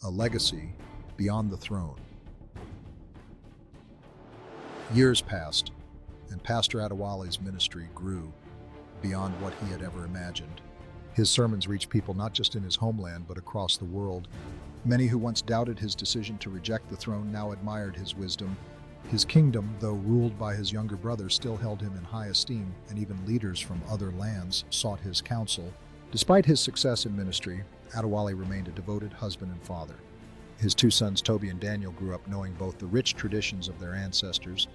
a legacy beyond the throne. Years passed, and Pastor Adewale's ministry grew beyond what he had ever imagined. His sermons reached people not just in his homeland, but across the world. Many who once doubted his decision to reject the throne now admired his wisdom. His kingdom, though ruled by his younger brother, still held him in high esteem, and even leaders from other lands sought his counsel. Despite his success in ministry, Adewale remained a devoted husband and father. His two sons, Toby and Daniel, grew up knowing both the rich traditions of their ancestors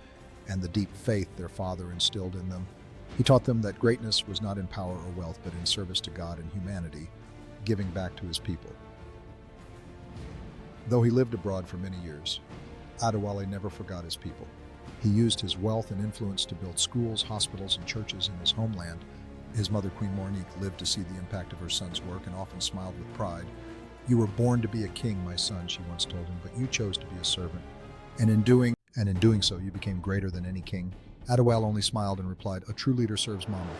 and the deep faith their father instilled in them. He taught them that greatness was not in power or wealth, but in service to God and humanity, giving back to his people. Though he lived abroad for many years, Adewale never forgot his people. He used his wealth and influence to build schools, hospitals, and churches in his homeland. His mother, Queen Monique, lived to see the impact of her son's work and often smiled with pride. "You were born to be a king, my son," she once told him, "but you chose to be a servant. And in doing so, you became greater than any king." Adewale only smiled and replied, "A true leader serves Mama.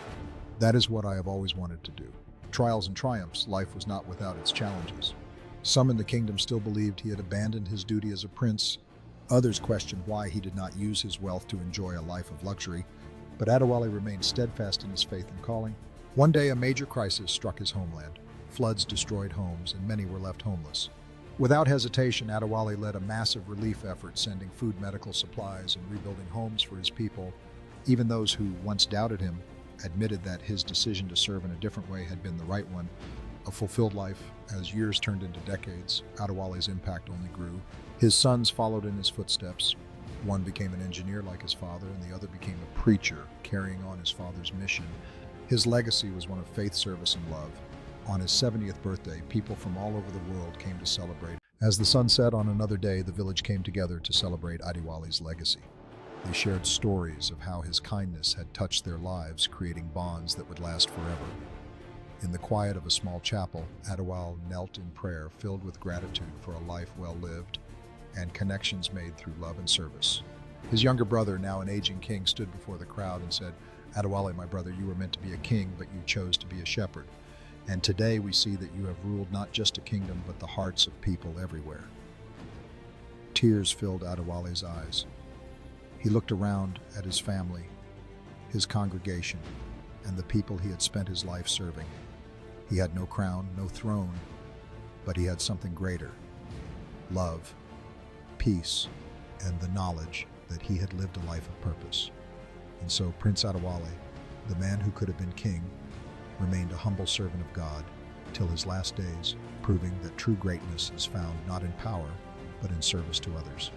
That is what I have always wanted to do." Trials and triumphs, life was not without its challenges. Some in the kingdom still believed he had abandoned his duty as a prince. Others questioned why he did not use his wealth to enjoy a life of luxury. But Adewale remained steadfast in his faith and calling. One day, a major crisis struck his homeland. Floods destroyed homes, and many were left homeless. Without hesitation, Adewale led a massive relief effort, sending food, medical supplies, and rebuilding homes for his people. Even those who once doubted him admitted that his decision to serve in a different way had been the right one. A fulfilled life. As years turned into decades, Adewale's impact only grew. His sons followed in his footsteps. One became an engineer like his father, and the other became a preacher, carrying on his father's mission. His legacy was one of faith, service, and love. On his 70th birthday, people from all over the world came to celebrate. As the sun set on another day, the village came together to celebrate Adewale's legacy. They shared stories of how his kindness had touched their lives, creating bonds that would last forever. In the quiet of a small chapel, Adewale knelt in prayer, filled with gratitude for a life well lived and connections made through love and service. His younger brother, now an aging king, stood before the crowd and said, "Adewale, my brother, you were meant to be a king, but you chose to be a shepherd. And today we see that you have ruled not just a kingdom, but the hearts of people everywhere." Tears filled Adewale's eyes. He looked around at his family, his congregation, and the people he had spent his life serving. He had no crown, no throne, but he had something greater: love, peace, and the knowledge that he had lived a life of purpose. And so Prince Adewale, the man who could have been king, remained a humble servant of God till his last days, proving that true greatness is found not in power, but in service to others.